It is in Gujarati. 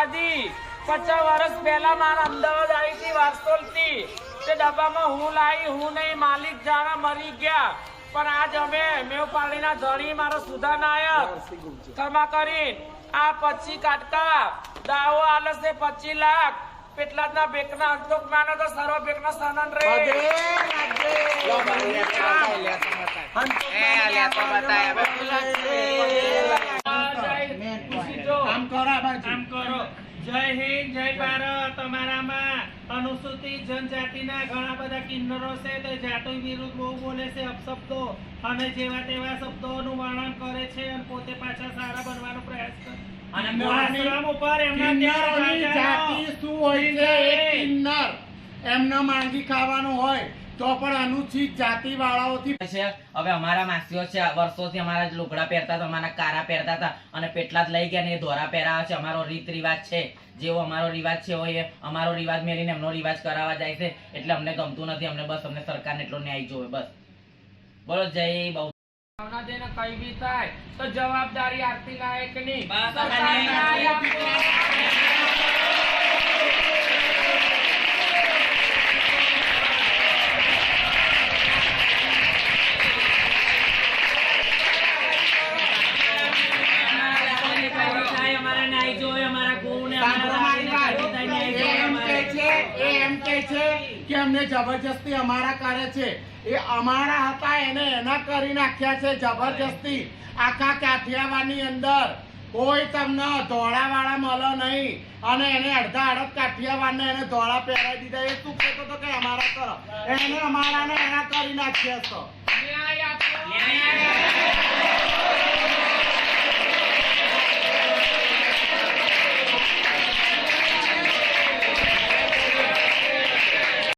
દાદી 50 વર્ષ પહેલા મારા અમદાવાદ આવી હતી વારસોલથી. તે ડબ્બામાં હું લાવી હું નહીં, માલિક જાણા મરી ગયા. પણ આજ અમે મેવપાલીના ધણી મારો સુધા નાયક ખમા કરી આ 25 કાટકા દાવો આલે છે 25 લાખ. પેટલાદના બેકના અંતોક માનો તો સર્વ બેકના સનન રે કામ કરો. જય હિન્દ જય ભારત. અમારામાં અનુસૂચિત જનજાતિના ઘણા બધા કિન્નરો છે તે જાતિ વિરુદ્ધ બહુ બોલે છે અપશબ્દો અને જેવા તેવા શબ્દોનું વર્ણન કરે છે અને પોતે પાછા સારા બનવાનો પ્રયાસ કરે. અને આશ્રમ ઉપર એમના જાતિ શું હોય છે? એક કિન્નર એમને માંગી ખાવાનું હોય તો પણ અનુચિત જાતિ વાળાઓથી છે. હવે અમારા માસીઓ છે વર્ષોથી અમારા લુગડા પહેરતા હતા, અમારા કારા પહેરતા હતા અને પેટલા જ લઈ ગયા ને એ ધોરા પહેરાવે છે. અમારો રીત રિવાજ છે, જેવો અમારો રિવાજ છે હોય અમારો રિવાજ મેળીને એમનો રિવાજ કરાવવા જાય છે. એટલે અમને ગમતું નથી. અમને બસ અમને સરકારને એટલો ન્યાય જોવે બસ. બોલો જય બહુ કઈ બી થાય તો જવાબદારી આરતી લાયક ની કે અમને જબરજસ્તી અમારા કરે છે. એ અમારા હતા એને એના કરી નાખ્યા છે જબરજસ્તી. આખા કાઠિયાવાડની અંદર કોઈ તમને ધોળા વાળા મળે નહીં અને એને અડધા અડધ કાઠિયાવાડને એને ધોળા પહેરાવી દીધા. એ શું કહેતો હતો કે અમારા કરો એને અમારાને એના કરી નાખ્યા છો.